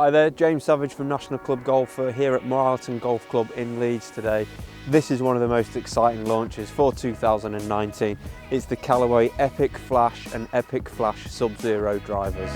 Hi there, James Savage from National Club Golfer here at Moor Allerton Golf Club in Leeds today. This is one of the most exciting launches for 2019. It's the Callaway Epic Flash and Epic Flash Sub-Zero drivers.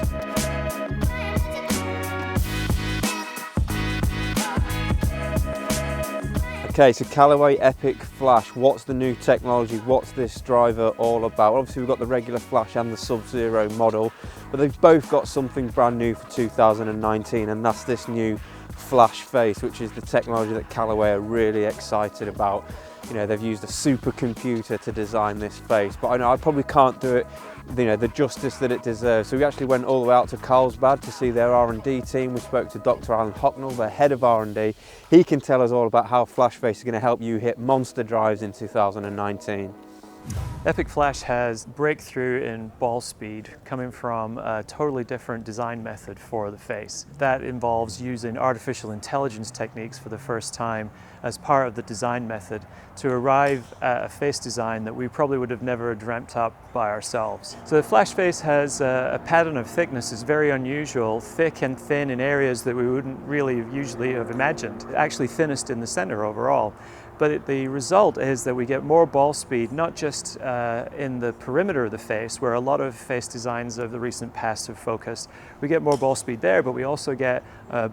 Okay, so Callaway Epic Flash, what's the new technology? What's this driver all about? Obviously we've got the regular Flash and the Sub-Zero model, but they've both got something brand new for 2019, and that's this new Flash face, which is the technology that Callaway are really excited about. You know, they've used a supercomputer to design this face, but I know I probably can't do it, you know, the justice that it deserves. So we actually went all the way out to Carlsbad to see their R&D team. We spoke to Dr. Alan Hocknell, the head of R&D. He can tell us all about how Flash Face is going to help you hit monster drives in 2019. Epic Flash has breakthrough in ball speed coming from a totally different design method for the face. That involves using artificial intelligence techniques for the first time as part of the design method to arrive at a face design that we probably would have never dreamt up by ourselves. So the Flash face has a pattern of thickness is very unusual, thick and thin in areas that we wouldn't really usually have imagined. Actually thinnest in the center overall. But the result is that we get more ball speed, not just in the perimeter of the face, where a lot of face designs of the recent past have focused. We get more ball speed there, but we also get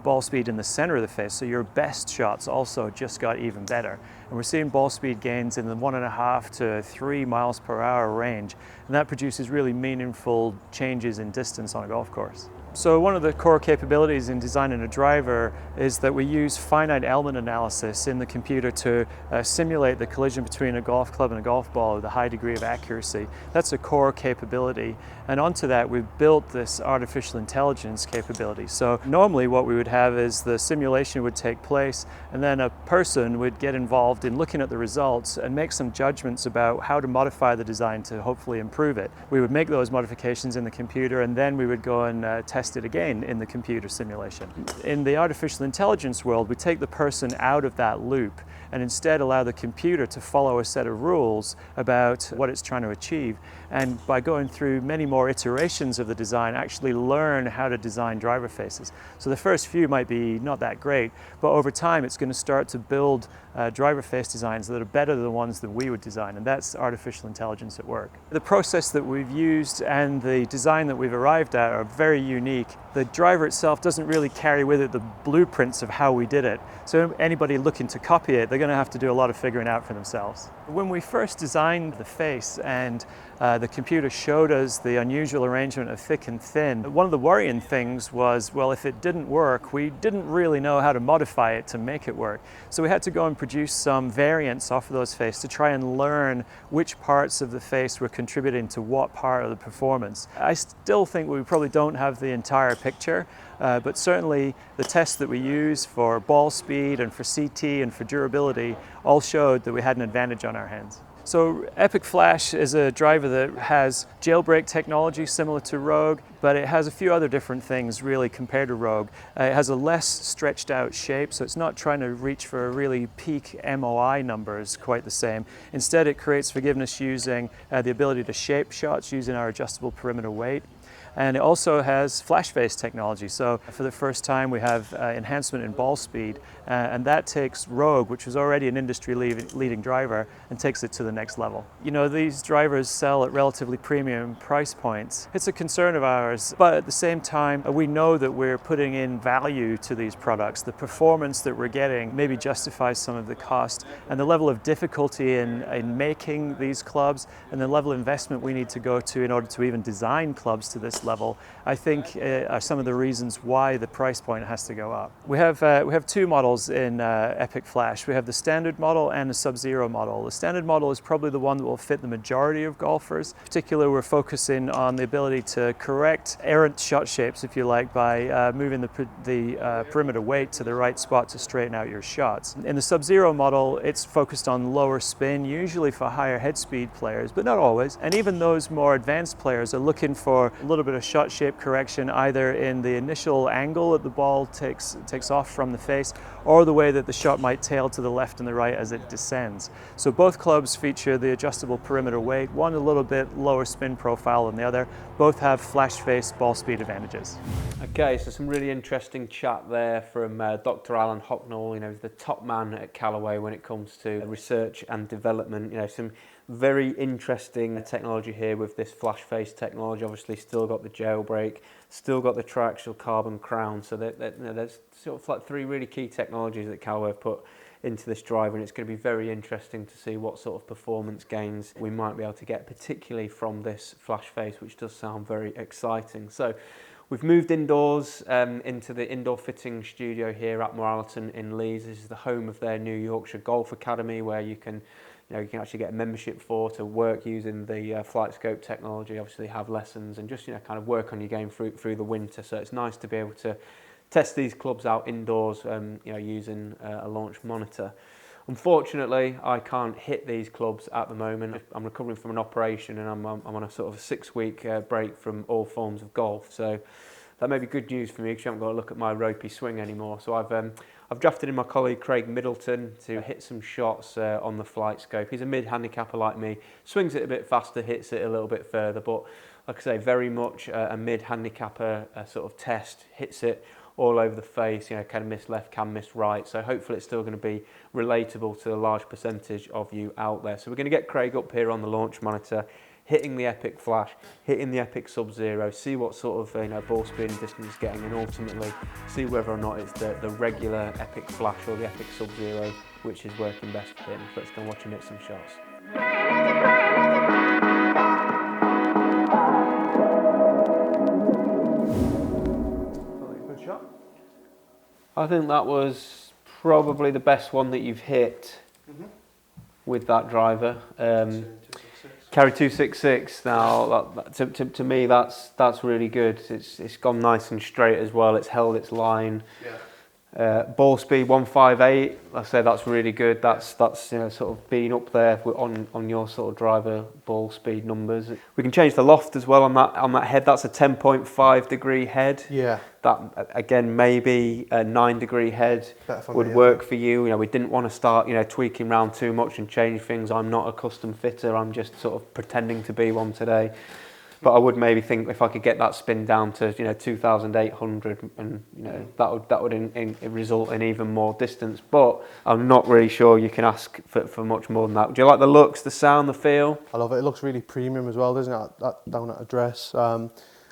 ball speed in the center of the face. So your best shots also just got even better. And we're seeing ball speed gains in the 1.5 to 3 miles per hour range. And that produces really meaningful changes in distance on a golf course. So one of the core capabilities in designing a driver is that we use finite element analysis in the computer to simulate the collision between a golf club and a golf ball with a high degree of accuracy. That's a core capability. And onto that we've built this artificial intelligence capability. So normally what we would have is the simulation would take place and then a person would get involved in looking at the results and make some judgments about how to modify the design to hopefully improve it. We would make those modifications in the computer and then we would go and test it again in the computer simulation. In the artificial intelligence world, we take the person out of that loop and instead allow the computer to follow a set of rules about what it's trying to achieve. And by going through many more iterations of the design, actually learn how to design driver faces. So the first few might be not that great, but over time it's going to start to build driver face designs that are better than the ones that we would design, and that's artificial intelligence at work. The process that we've used and the design that we've arrived at are very unique. The driver itself doesn't really carry with it the blueprints of how we did it. So anybody looking to copy it, they're going to have to do a lot of figuring out for themselves. When we first designed the face and the computer showed us the unusual arrangement of thick and thin, one of the worrying things was, well, if it didn't work, we didn't really know how to modify it to make it work. So we had to go and produce some variants off of those faces to try and learn which parts of the face were contributing to what part of the performance. I still think we probably don't have the entire picture, but certainly the tests that we use for ball speed and for CT and for durability all showed that we had an advantage on our hands. So Epic Flash is a driver that has jailbreak technology similar to Rogue, but it has a few other different things really compared to Rogue. It has a less stretched out shape, so it's not trying to reach for really peak MOI numbers quite the same. Instead, it creates forgiveness using the ability to shape shots using our adjustable perimeter weight. And it also has flash face technology. So for the first time we have enhancement in ball speed, and that takes Rogue, which was already an industry leading driver, and takes it to the next level. You know, these drivers sell at relatively premium price points. It's a concern of ours, but at the same time we know that we're putting in value to these products. The performance that we're getting maybe justifies some of the cost, and the level of difficulty in making these clubs and the level of investment we need to go to in order to even design clubs to this level, I think are some of the reasons why the price point has to go up. We have two models in Epic Flash. We have the standard model and the Sub-Zero model. The standard model is probably the one that will fit the majority of golfers. In particular, we're focusing on the ability to correct errant shot shapes, if you like, by moving the perimeter weight to the right spot to straighten out your shots. In the Sub-Zero model, it's focused on lower spin, usually for higher head speed players, but not always. And even those more advanced players are looking for a little bit bit of shot shape correction, either in the initial angle that the ball takes off from the face, or the way that the shot might tail to the left and the right as it descends. So both clubs feature the adjustable perimeter weight, one a little bit lower spin profile than the other. Both have flash face ball speed advantages. Okay, so some really interesting chat there from Dr. Alan Hocknall. He's the top man at Callaway when it comes to research and development. Some very interesting technology here with this flash face technology. Obviously still got the jailbreak, still got the triaxial carbon crown. So there's sort of like three really key technologies that Callaway have put into this driver, and it's going to be very interesting to see what sort of performance gains we might be able to get, particularly from this flash face, which does sound very exciting. So we've moved indoors into the indoor fitting studio here at Moor Allerton in Leeds. This is the home of their New Yorkshire Golf Academy, where you can actually get a membership to work using the Flightscope technology, obviously have lessons and just kind of work on your game through the winter. So it's nice to be able to test these clubs out indoors, using a launch monitor. Unfortunately, I can't hit these clubs at the moment. I'm recovering from an operation, and I'm on a sort of 6-week break from all forms of golf. So that may be good news for me, because you haven't got to look at my ropey swing anymore. So I've drafted in my colleague Craig Middleton to hit some shots on the Flightscope. He's a mid-handicapper like me, swings it a bit faster, hits it a little bit further, but like I say, very much a mid-handicapper sort of test, hits it all over the face, can miss left, can miss right. So hopefully it's still going to be relatable to a large percentage of you out there. So we're going to get Craig up here on the launch monitor, hitting the Epic Flash, hitting the Epic Sub-Zero, see what sort of ball speed and distance it's getting, and ultimately see whether or not it's the regular Epic Flash or the Epic Sub-Zero which is working best for him. Let's go and watch him hit some shots. Good shot. I think that was probably the best one that you've hit with that driver. Carry 266. Now, to me, that's really good. It's gone nice and straight as well. It's held its line. Yeah. Ball speed 158. I say that's really good. That's sort of being up there on your sort of driver ball speed numbers. We can change the loft as well on that head. That's a 10.5 degree head. Yeah. That again, maybe a 9 degree head would work for you. We didn't want to start tweaking around too much and change things. I'm not a custom fitter. I'm just sort of pretending to be one today. But I would maybe think if I could get that spin down to 2,800, and that would result in even more distance. But I'm not really sure you can ask for much more than that. Do you like the looks, the sound, the feel? I love it. It looks really premium as well, doesn't it? That down at address. I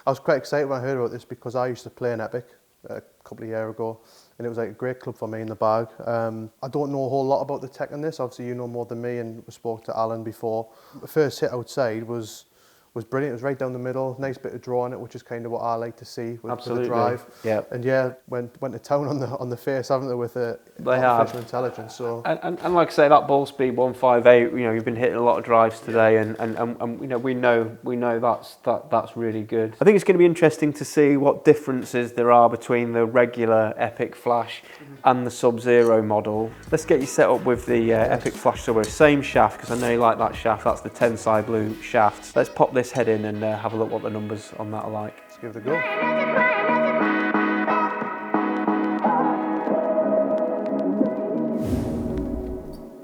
was quite excited when I heard about this, because I used to play in Epic a couple of years ago, and it was like a great club for me in the bag. I don't know a whole lot about the tech on this. Obviously, you know more than me, and we spoke to Alan before. The first hit outside was brilliant. It was right down the middle, nice bit of draw on it, which is kind of what I like to see with the drive. Yeah. And yeah, went to town on the face, haven't they, with artificial intelligence. So and like I say, that ball speed 158. You've been hitting a lot of drives today, and we know that's really good. I think it's going to be interesting to see what differences there are between the regular Epic Flash and the Sub-Zero model. Let's get you set up with the Epic Flash Sub-Zero. Same shaft, because I know you like that shaft. That's the Tensai Blue shaft. Let's pop this head in and have a look what the numbers on that are like. Let's give it a go. Is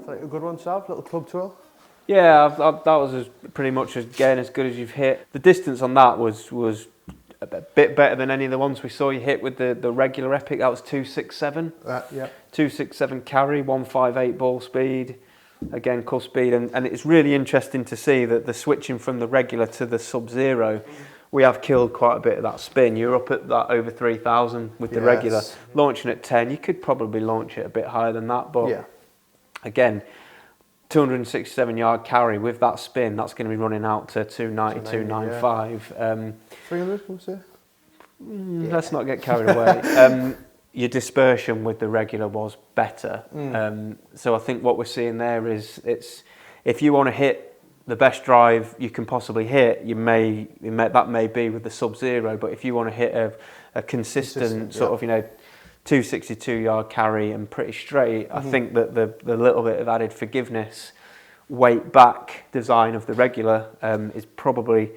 that a good one, Sav? Little club twirl? Yeah, that was pretty much as good as you've hit. The distance on that was a bit better than any of the ones we saw you hit with the regular Epic. That was 267. Yeah. 267 carry, 158 ball speed. Again, cuff speed, and it's really interesting to see that the switching from the regular to the Sub-Zero, we have killed quite a bit of that spin. You're up at that over 3,000 with the regular. Launching at 10, you could probably launch it a bit higher than that, but again, 267 yard carry with that spin, that's going to be running out to 290, 295. 300, we'll say? Let's not get carried away. Your dispersion with the regular was better. So I think what we're seeing there is if you want to hit the best drive you can possibly hit, that may be with the Sub-Zero, but if you want to hit a consistent sort of 262 yard carry and pretty straight, I think that the little bit of added forgiveness weight back design of the regular is probably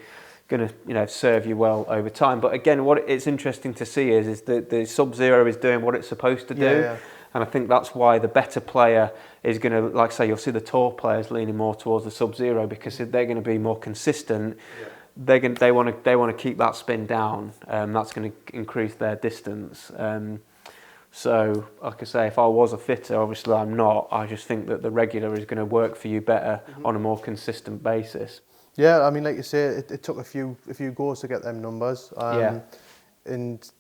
going to serve you well over time. But again, what it's interesting to see is that the Sub-Zero is doing what it's supposed to do. Yeah. And I think that's why the better player is going to, like I say, you'll see the tour players leaning more towards the Sub-Zero because they're going to be more consistent. Yeah. They want to keep that spin down. That's going to increase their distance. So, like I say, if I was a fitter, obviously I'm not. I just think that the regular is going to work for you better on a more consistent basis. Yeah, I mean, like you say, it took a few goes to get them numbers. And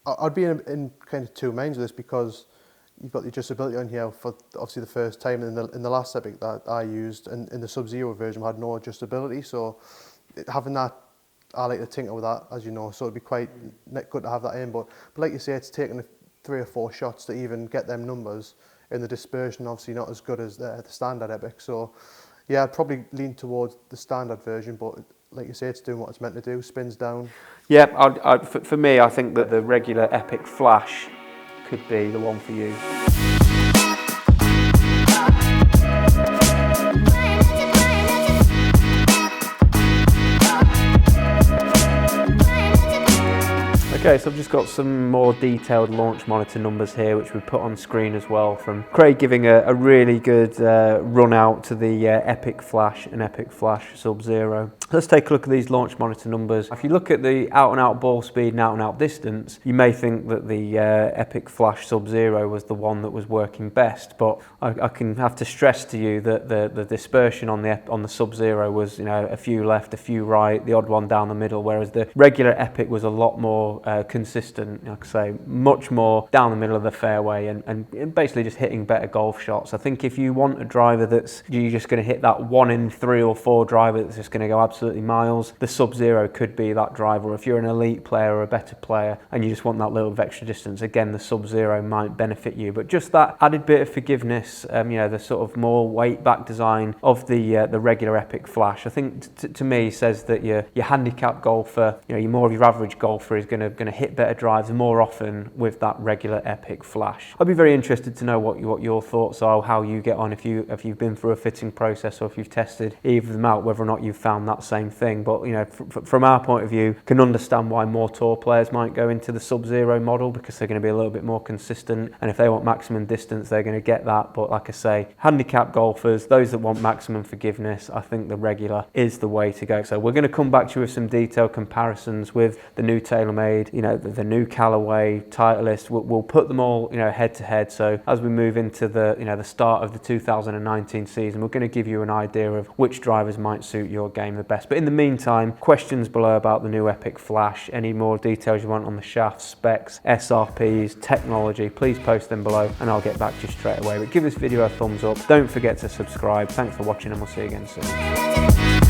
I'd be in kind of two minds with this because you've got the adjustability on here for obviously the first time. In the last Epic that I used, and in the Sub-Zero version, we had no adjustability. So having that, I like to tinker with that, as you know. So it'd be quite good to have that in. But like you say, it's taken 3 or 4 shots to even get them numbers, and the dispersion obviously not as good as the standard Epic. So yeah, I'd probably lean towards the standard version, but like you say, it's doing what it's meant to do, spins down. Yeah, for me, I think that the regular Epic Flash could be the one for you. Okay, so I've just got some more detailed launch monitor numbers here, which we put on screen as well, from Craig giving a really good run out to the Epic Flash and Epic Flash Sub-Zero. Let's take a look at these launch monitor numbers. If you look at the out-and-out ball speed and out-and-out distance, you may think that the Epic Flash Sub-Zero was the one that was working best, but I can have to stress to you that the dispersion on the Sub-Zero was, a few left, a few right, the odd one down the middle, whereas the regular Epic was a lot more consistent, like I say, much more down the middle of the fairway and basically just hitting better golf shots. I think if you want a driver that's you're just going to hit that 1 in 3 or 4 driver that's just going to go absolutely miles, the Sub-Zero could be that driver. If you're an elite player or a better player and you just want that little bit of extra distance, again, the Sub-Zero might benefit you. But just that added bit of forgiveness, the sort of more weight back design of the regular Epic Flash, I think to me says that your handicap golfer, your more of your average golfer is going to hit better drives more often with that regular Epic Flash. I'd be very interested to know what your thoughts are, how you get on, if you've been through a fitting process or if you've tested either of them out, whether or not you've found that same thing. But from our point of view, can understand why more tour players might go into the Sub-Zero model because they're going to be a little bit more consistent, and if they want maximum distance, they're going to get that. But like I say, handicap golfers, those that want maximum forgiveness, I think the regular is the way to go. So we're going to come back to you with some detailed comparisons with the new TaylorMade, the new Callaway, Titleist. We'll put them all, head to head. So as we move into the start of the 2019 season, we're going to give you an idea of which drivers might suit your game the best. But in the meantime, questions below about the new Epic Flash, any more details you want on the shafts, specs, SRPs, technology, please post them below and I'll get back to you straight away. But give this video a thumbs up. Don't forget to subscribe. Thanks for watching and we'll see you again soon.